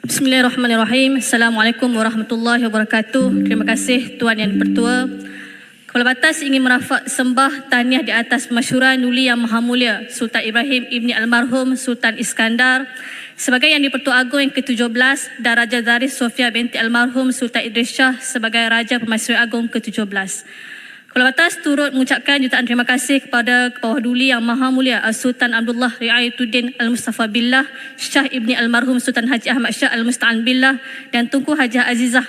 Bismillahirrahmanirrahim. Assalamualaikum warahmatullahi wabarakatuh. Terima kasih Tuan Yang Dipertua. Kepala Batas ingin merafak sembah tahniah di atas pemasyuran Nuli Yang Maha Mulia Sultan Ibrahim Ibni Almarhum Sultan Iskandar sebagai Yang Dipertua Agong yang ke-17 dan Raja Zaris Sofia binti Almarhum Sultan Idris Shah sebagai Raja Pemasyuran Agong ke-17. Kepala Batas turut mengucapkan jutaan terima kasih kepada Kepala Duli Yang Maha Mulia Sultan Abdullah Riayatuddin Al-Mustafa Billah Shah Ibni Almarhum Sultan Haji Ahmad Shah Al-Musta'an Billah dan Tunku Hajah Azizah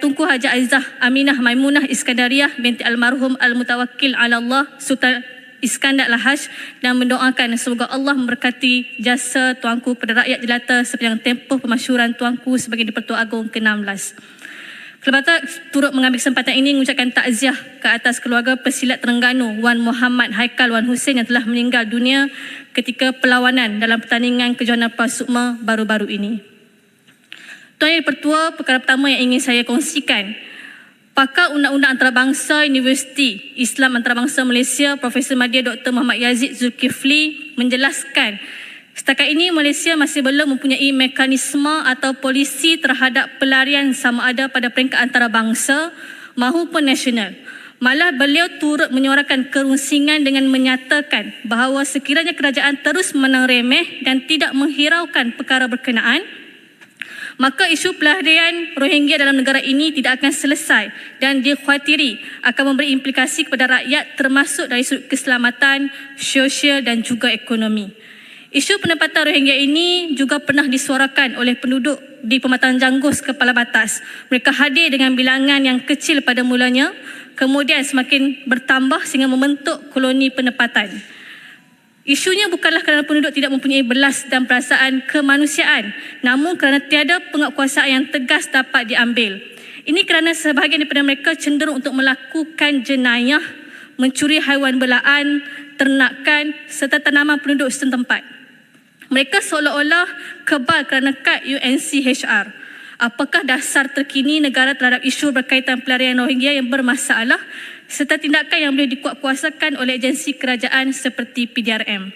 Tunku Hajah Azizah Aminah Maimunah Iskandariah binti Almarhum Al-Mutawakkil ala Allah Sultan Iskandar Lahash dan mendoakan semoga Allah memberkati jasa tuanku pada rakyat jelata sepanjang tempoh pemasyuran tuanku sebagai Dipertua Agong ke-16. Kepala Batas turut mengambil kesempatan ini mengucapkan takziah ke atas keluarga pesilat Terengganu Wan Muhammad Haikal Wan Hussein yang telah meninggal dunia ketika perlawanan dalam pertandingan kejohanan Prasukma baru-baru ini. Tuan Yang Dipertua, perkara pertama yang ingin saya kongsikan, Pakar Undang-Undang Antarabangsa Universiti Islam Antarabangsa Malaysia Profesor Madya Dr. Muhammad Yazid Zulkifli menjelaskan setakat ini Malaysia masih belum mempunyai mekanisme atau polisi terhadap pelarian sama ada pada peringkat antarabangsa maupun nasional. Malah beliau turut menyuarakan kerunsingan dengan menyatakan bahawa sekiranya kerajaan terus menang remeh dan tidak menghiraukan perkara berkenaan, maka isu pelarian Rohingya dalam negara ini tidak akan selesai dan dikhawatiri akan memberi implikasi kepada rakyat termasuk dari sudut keselamatan, sosial dan juga ekonomi. Isu penempatan Rohingya ini juga pernah disuarakan oleh penduduk di Pematang Janggus Kepala Batas. Mereka hadir dengan bilangan yang kecil pada mulanya, kemudian semakin bertambah sehingga membentuk koloni penempatan. Isunya bukanlah kerana penduduk tidak mempunyai belas dan perasaan kemanusiaan, namun kerana tiada penguatkuasaan yang tegas dapat diambil. Ini kerana sebahagian daripada mereka cenderung untuk melakukan jenayah, mencuri haiwan belaan, ternakan serta tanaman penduduk setempat. Mereka seolah-olah kebal kerana kad UNCHR. Apakah dasar terkini negara terhadap isu berkaitan pelarian Rohingya yang bermasalah serta tindakan yang boleh dikuatkuasakan oleh agensi kerajaan seperti PDRM?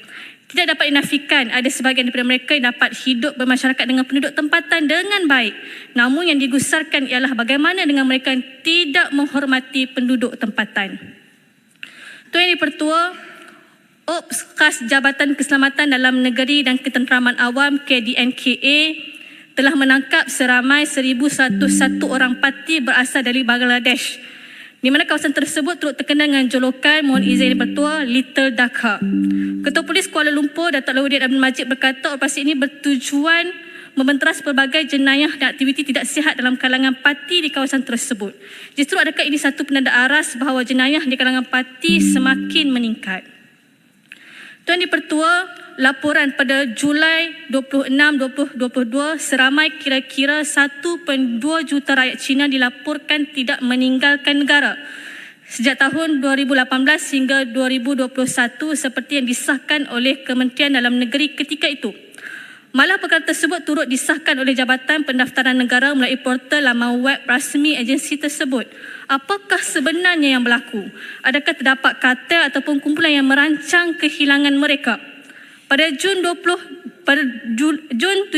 Tidak dapat dinafikan ada sebahagian daripada mereka yang dapat hidup bermasyarakat dengan penduduk tempatan dengan baik. Namun yang digusarkan ialah bagaimana dengan mereka yang tidak menghormati penduduk tempatan. Tuan Yang Dipertua, Ops Khas Jabatan Keselamatan Dalam Negeri dan Ketenteraman Awam KDNKA telah menangkap seramai 1,101 orang parti berasal dari Bangladesh, di mana kawasan tersebut turut terkenal dengan jolokan, mohon izin Dipertua, Little Dhaka. Ketua Polis Kuala Lumpur Datuk Laudin Abdul Majid berkata operasi ini bertujuan membenteras pelbagai jenayah dan aktiviti tidak sihat dalam kalangan parti di kawasan tersebut. Justru adakah ini satu penanda aras bahawa jenayah di kalangan parti semakin meningkat? Tuan Dipertua, laporan pada Julai 26, 2022, seramai kira-kira 1.2 juta rakyat Cina dilaporkan tidak meninggalkan negara sejak tahun 2018 hingga 2021 seperti yang disahkan oleh Kementerian Dalam Negeri ketika itu. Malah perkara tersebut turut disahkan oleh Jabatan Pendaftaran Negara melalui portal laman web rasmi agensi tersebut. Apakah sebenarnya yang berlaku? Adakah terdapat kartel ataupun kumpulan yang merancang kehilangan mereka? Pada Jun 17,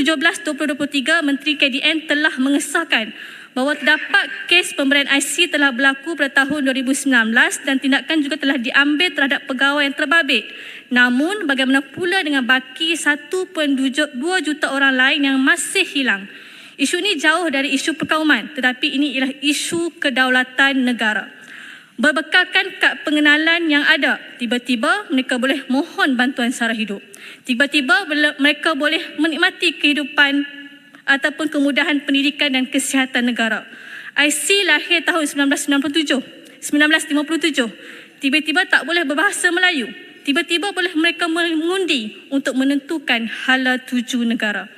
2023, Menteri KDN telah mengesahkan bahawa terdapat kes pemberian IC telah berlaku pada tahun 2019 dan tindakan juga telah diambil terhadap pegawai yang terbabit. Namun, bagaimana pula dengan baki 1.2 juta orang lain yang masih hilang? Isu ini jauh dari isu perkauman, tetapi ini ialah isu kedaulatan negara. Berbekalkan kad pengenalan yang ada, tiba-tiba mereka boleh mohon bantuan sara hidup. Tiba-tiba mereka boleh menikmati kehidupan ataupun kemudahan pendidikan dan kesihatan negara. IC lahir tahun 1957. Tiba-tiba tak boleh berbahasa Melayu. Tiba-tiba boleh mereka mengundi untuk menentukan hala tuju negara.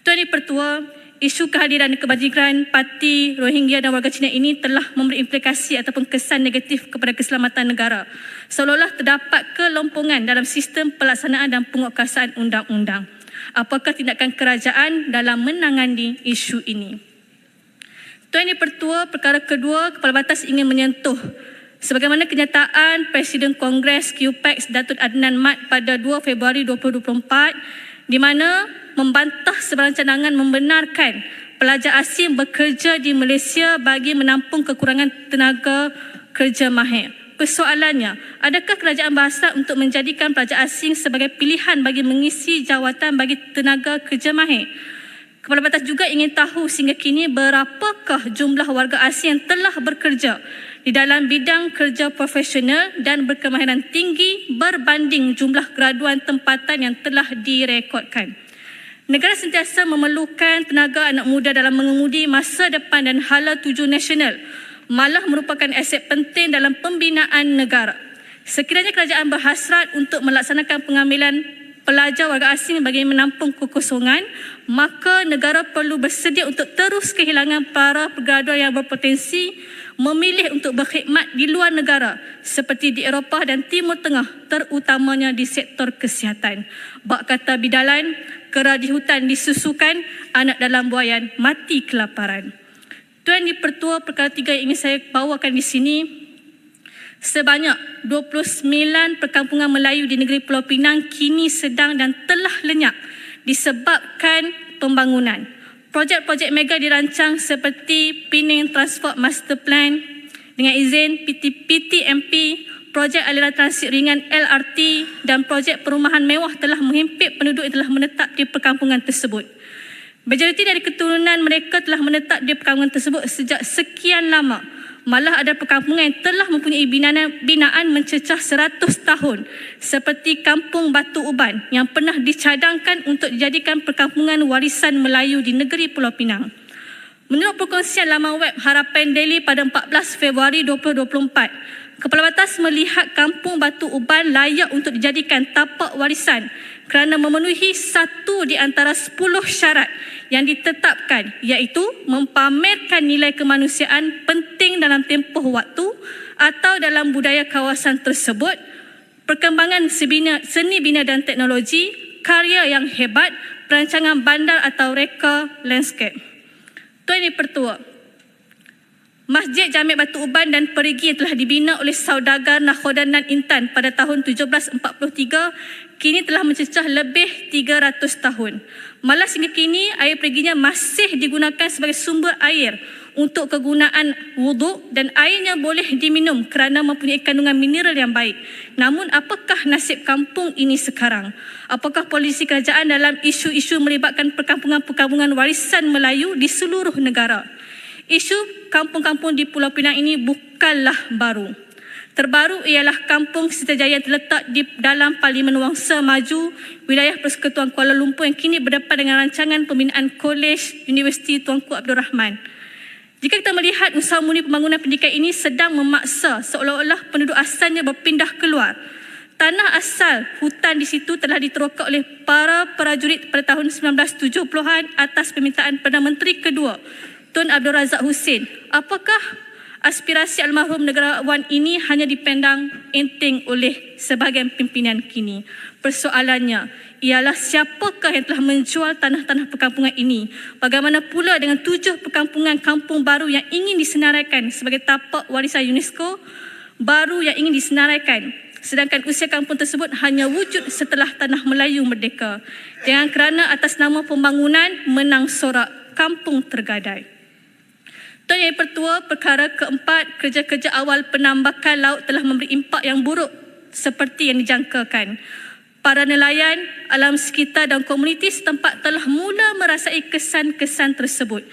Tuan Dipertua, isu kehadiran dan kebajikan parti Rohingya dan warga Cina ini telah memberi implikasi ataupun kesan negatif kepada keselamatan negara. Seolah-olah terdapat kelompongan dalam sistem pelaksanaan dan penguatkuasaan undang-undang. Apakah tindakan kerajaan dalam menangani isu ini? Tuan Dipertua, perkara kedua, Kepala Batas ingin menyentuh sebagaimana kenyataan Presiden Kongres QPEX Datuk Adnan Mat pada 2 Februari 2024 di mana membantah sebarang cadangan membenarkan pelajar asing bekerja di Malaysia bagi menampung kekurangan tenaga kerja mahir. Persoalannya, adakah kerajaan berhasrat untuk menjadikan pelajar asing sebagai pilihan bagi mengisi jawatan bagi tenaga kerja mahir? Kepala Batas juga ingin tahu sehingga kini berapakah jumlah warga asing yang telah bekerja di dalam bidang kerja profesional dan berkemahiran tinggi berbanding jumlah graduan tempatan yang telah direkodkan. Negara sentiasa memerlukan tenaga anak muda dalam mengemudi masa depan dan hala tuju nasional, malah merupakan aset penting dalam pembinaan negara. Sekiranya kerajaan berhasrat untuk melaksanakan pengambilan pelajar warga asing bagi menampung kekosongan, maka negara perlu bersedia untuk terus kehilangan para pegraduan yang berpotensi memilih untuk berkhidmat di luar negara seperti di Eropah dan Timur Tengah, terutamanya di sektor kesihatan. Bak kata bidalan, kera di hutan disusukan, anak dalam buaian mati kelaparan. Tuan Di-Pertua, perkara 3 yang ingin saya bawakan di sini, sebanyak 29 perkampungan Melayu di negeri Pulau Pinang kini sedang dan telah lenyap disebabkan pembangunan. Projek-projek mega dirancang seperti Penang Transport Master Plan dengan izin PTMP, projek aliran transit ringan LRT dan projek perumahan mewah telah menghimpit penduduk yang telah menetap di perkampungan tersebut. Majoriti dari keturunan mereka telah menetap di perkampungan tersebut sejak sekian lama. Malah ada perkampungan yang telah mempunyai binaan mencecah 100 tahun seperti Kampung Batu Uban yang pernah dicadangkan untuk dijadikan perkampungan warisan Melayu di negeri Pulau Pinang. Menurut perkongsian laman web Harapan Daily pada 14 Februari 2024, Kepala Batas melihat Kampung Batu Uban layak untuk dijadikan tapak warisan kerana memenuhi satu di antara 10 syarat yang ditetapkan, iaitu mempamerkan nilai kemanusiaan penting dalam tempoh waktu atau dalam budaya kawasan tersebut, perkembangan seni bina dan teknologi, karya yang hebat, perancangan bandar atau reka landscape. Tuan Di-Pertua, Masjid Jami' Batu Uban dan Perigi yang telah dibina oleh saudagar Nakhoda Nan Intan pada tahun 1743 kini telah mencecah lebih 300 tahun. Malah sehingga kini air periginya masih digunakan sebagai sumber air untuk kegunaan wuduk dan airnya boleh diminum kerana mempunyai kandungan mineral yang baik. Namun apakah nasib kampung ini sekarang? Apakah polisi kerajaan dalam isu-isu melibatkan perkampungan-perkampungan warisan Melayu di seluruh negara? Isu kampung-kampung di Pulau Pinang ini bukanlah baru. Terbaru ialah Kampung Sitajaya yang terletak di dalam Parlimen Wangsa Maju, wilayah Persekutuan Kuala Lumpur yang kini berdepan dengan rancangan pembinaan Kolej Universiti Tuanku Abdul Rahman. Jika kita melihat usaha murni pembangunan pendidikan ini sedang memaksa seolah-olah penduduk asalnya berpindah keluar. Tanah asal hutan di situ telah diteroka oleh para prajurit pada tahun 1970-an atas permintaan Perdana Menteri kedua, Tun Abdul Razak Husin. Apakah aspirasi almarhum negarawan ini hanya dipandang enteng oleh sebahagian pimpinan kini? Persoalannya ialah siapakah yang telah menjual tanah-tanah perkampungan ini? Bagaimana pula dengan 7 perkampungan kampung baru yang ingin disenaraikan sebagai tapak warisan UNESCO baru yang ingin disenaraikan? Sedangkan usia kampung tersebut hanya wujud setelah tanah Melayu merdeka. Jangan kerana atas nama pembangunan menang sorak kampung tergadai. Tuan Yang Pertua, perkara keempat, kerja-kerja awal penambakan laut telah memberi impak yang buruk seperti yang dijangkakan. Para nelayan, alam sekitar dan komuniti setempat telah mula merasai kesan-kesan tersebut.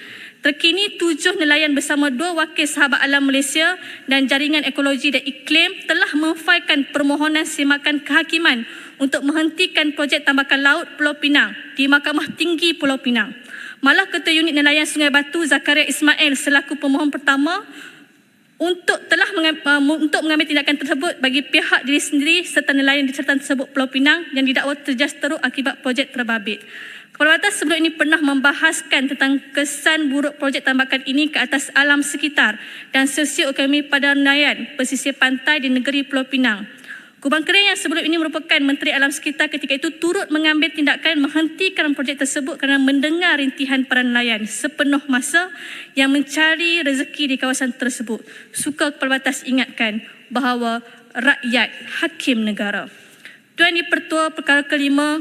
Terkini 7 nelayan bersama 2 wakil sahabat alam Malaysia dan Jaringan Ekologi dan Iklim telah memfailkan permohonan semakan kehakiman untuk menghentikan projek tambakan laut Pulau Pinang di Mahkamah Tinggi Pulau Pinang. Malah Ketua Unit Nelayan Sungai Batu Zakaria Ismail selaku pemohon pertama untuk mengambil tindakan tersebut bagi pihak diri sendiri serta nelayan di selatan tersebut Pulau Pinang yang didakwa terjejas teruk akibat projek terbabit. Kepala Batas sebelum ini pernah membahaskan tentang kesan buruk projek tambakan ini ke atas alam sekitar dan sosioekonomi pada nelayan pesisir pantai di negeri Pulau Pinang. Kubang Kering yang sebelum ini merupakan Menteri Alam Sekitar ketika itu turut mengambil tindakan menghentikan projek tersebut kerana mendengar rintihan para nelayan sepenuh masa yang mencari rezeki di kawasan tersebut. Suka Kepala Batas ingatkan bahawa rakyat hakim negara. Tuan Di-Pertua, perkara kelima,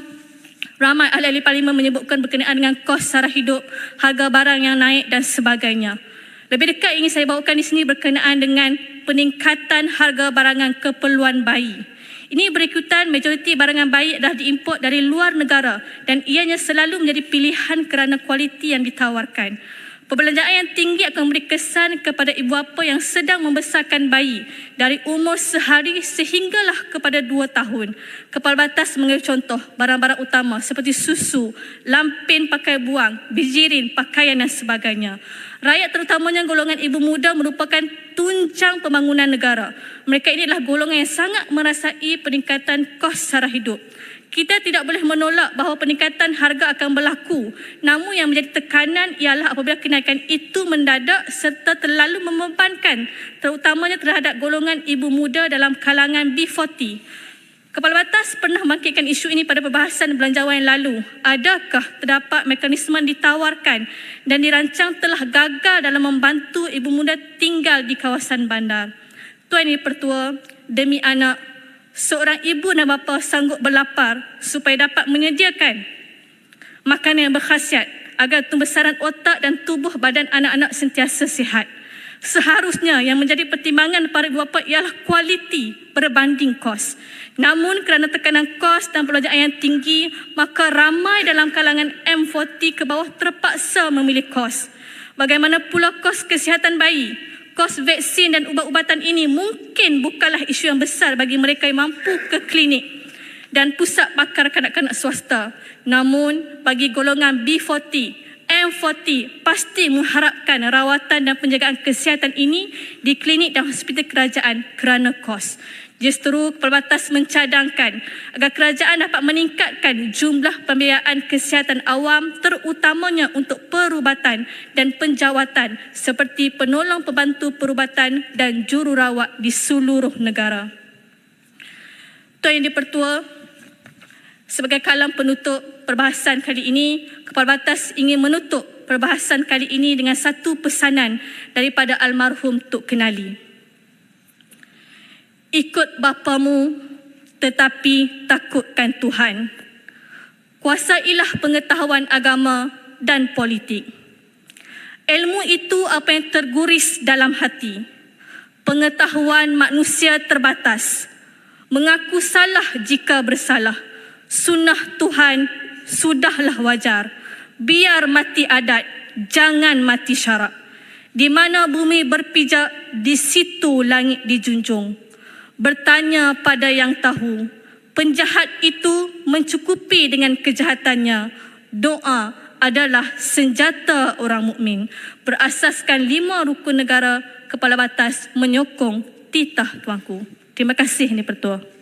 Ramai ahli-ahli parlimen menyebutkan berkenaan dengan kos sara hidup, harga barang yang naik dan sebagainya. Lebih dekat ingin saya bawakan di sini berkenaan dengan peningkatan harga barangan keperluan bayi. Ini berikutan majoriti barangan bayi adalah diimport dari luar negara dan ianya selalu menjadi pilihan kerana kualiti yang ditawarkan. Perbelanjaan yang tinggi akan memberi kesan kepada ibu bapa yang sedang membesarkan bayi dari umur sehari sehinggalah kepada 2 tahun. Kepala batas mengambil contoh barang-barang utama seperti susu, lampin pakai buang, bijirin, pakaian dan sebagainya. Rakyat terutamanya golongan ibu muda merupakan tunjang pembangunan negara. Mereka ini adalah golongan yang sangat merasai peningkatan kos sara hidup. Kita tidak boleh menolak bahawa peningkatan harga akan berlaku. Namun yang menjadi tekanan ialah apabila kenaikan itu mendadak serta terlalu membebankan, terutamanya terhadap golongan ibu muda dalam kalangan B40. Kepala Batas pernah membangkitkan isu ini pada perbahasan belanjawan yang lalu. Adakah terdapat mekanisme ditawarkan dan dirancang telah gagal dalam membantu ibu muda tinggal di kawasan bandar? Tuan Yang Pertua, demi anak, seorang ibu dan bapa sanggup berlapar supaya dapat menyediakan makanan yang berkhasiat agar pembesaran otak dan tubuh badan anak-anak sentiasa sihat. Seharusnya yang menjadi pertimbangan para ibu bapa ialah kualiti berbanding kos. Namun kerana tekanan kos dan perbelanjaan yang tinggi, maka ramai dalam kalangan M40 ke bawah terpaksa memilih kos. Bagaimana pula kos kesihatan bayi? Kos vaksin dan ubat-ubatan ini mungkin bukanlah isu yang besar bagi mereka yang mampu ke klinik dan pusat pakar kanak-kanak swasta. Namun bagi golongan B40, M40 pasti mengharapkan rawatan dan penjagaan kesihatan ini di klinik dan hospital kerajaan kerana kos. Justru Kepala Batas mencadangkan agar kerajaan dapat meningkatkan jumlah pembiayaan kesihatan awam terutamanya untuk perubatan dan penjawatan seperti penolong pembantu perubatan dan jururawat di seluruh negara. Tuan Yang di-Pertua, sebagai kalam penutup perbahasan kali ini, Kepala Batas ingin menutup perbahasan kali ini dengan satu pesanan daripada almarhum Tok Kenali. Ikut bapamu tetapi takutkan Tuhan. Kuasailah pengetahuan agama dan politik. Ilmu itu apa yang terguris dalam hati. Pengetahuan manusia terbatas. Mengaku salah jika bersalah. Sunnah Tuhan sudahlah wajar. Biar mati adat, jangan mati syarak. Di mana bumi berpijak, di situ langit dijunjung. Bertanya pada yang tahu, penjahat itu mencukupi dengan kejahatannya. Doa adalah senjata orang mukmin. Berasaskan 5 rukun negara, Kepala Batas menyokong titah tuanku. Terima kasih Yang di-Pertua.